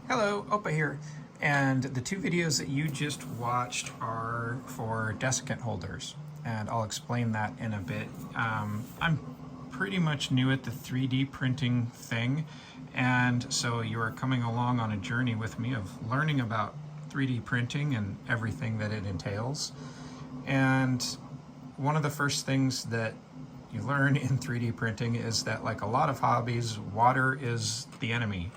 Hello, Opa here. And the two videos that you just watched are for desiccant holders, and I'll explain that in a bit. I'm pretty much new at the 3D printing thing, and so you are coming along on a journey with me of learning about 3D printing and everything that it entails. And one of the first things that you learn in 3D printing is that, like a lot of hobbies, water is the enemy.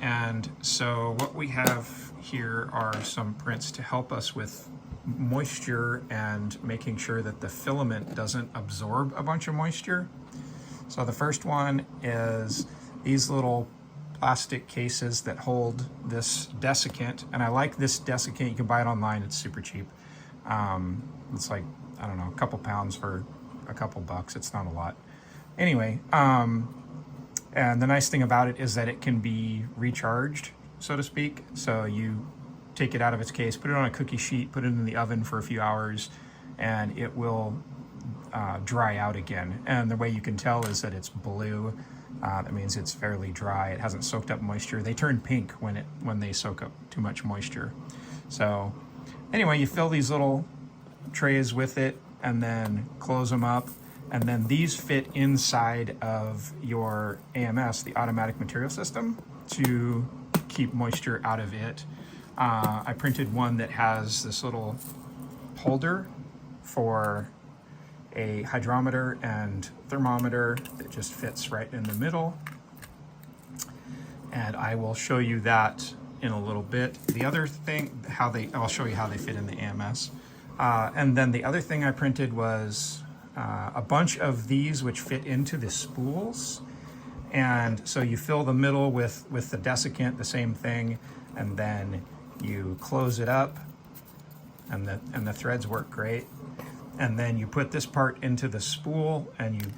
And so what we have here are some prints to help us with moisture and making sure that the filament doesn't absorb a bunch of moisture. So the first one is these little plastic cases that hold this desiccant, and I like this desiccant. You can buy it online, it's super cheap. It's like, I don't know, a couple pounds for a couple bucks. It's not a lot. Anyway, and the nice thing about it is that it can be recharged, so to speak. So you take it out of its case, put it on a cookie sheet, put it in the oven for a few hours, and it will dry out again. And the way you can tell is that it's blue. That means it's fairly dry. It hasn't soaked up moisture. They turn pink when they soak up too much moisture. So anyway, you fill these little trays with it and then close them up. And then these fit inside of your AMS, the automatic material system, to keep moisture out of it. I printed one that has this little holder for a hydrometer and thermometer that just fits right in the middle. And I will show you that in a little bit. The other thing, I'll show you how they fit in the AMS. And then the other thing I printed was a bunch of these which fit into the spools. And so you fill the middle with the desiccant, the same thing, and then you close it up, and the threads work great. And then you put this part into the spool and you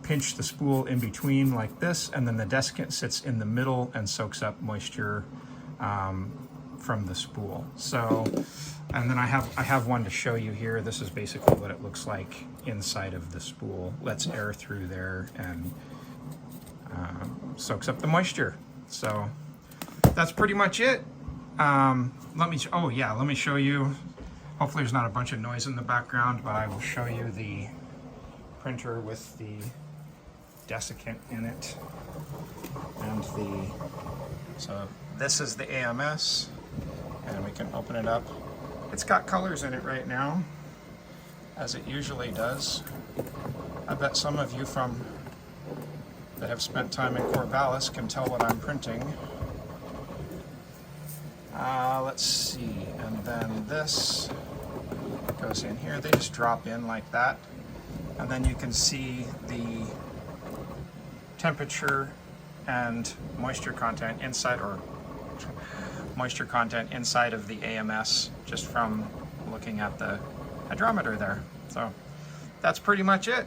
pinch the spool in between like this, and then the desiccant sits in the middle and soaks up moisture from the spool. So, and then I have one to show you here. This is basically what it looks like inside of the spool. Lets air through there and soaks up the moisture. So that's pretty much it. Let me show you. Hopefully there's not a bunch of noise in the background, but I will show you the printer with the desiccant in it. And so this is the AMS, and we can open it up. It's got colors in it right now, as it usually does. I bet some of you that have spent time in Corvallis can tell what I'm printing. Let's see, and then this goes in here. They just drop in like that, and then you can see the temperature and moisture content inside, or moisture content inside of the AMS just from looking at the hydrometer there. So that's pretty much it.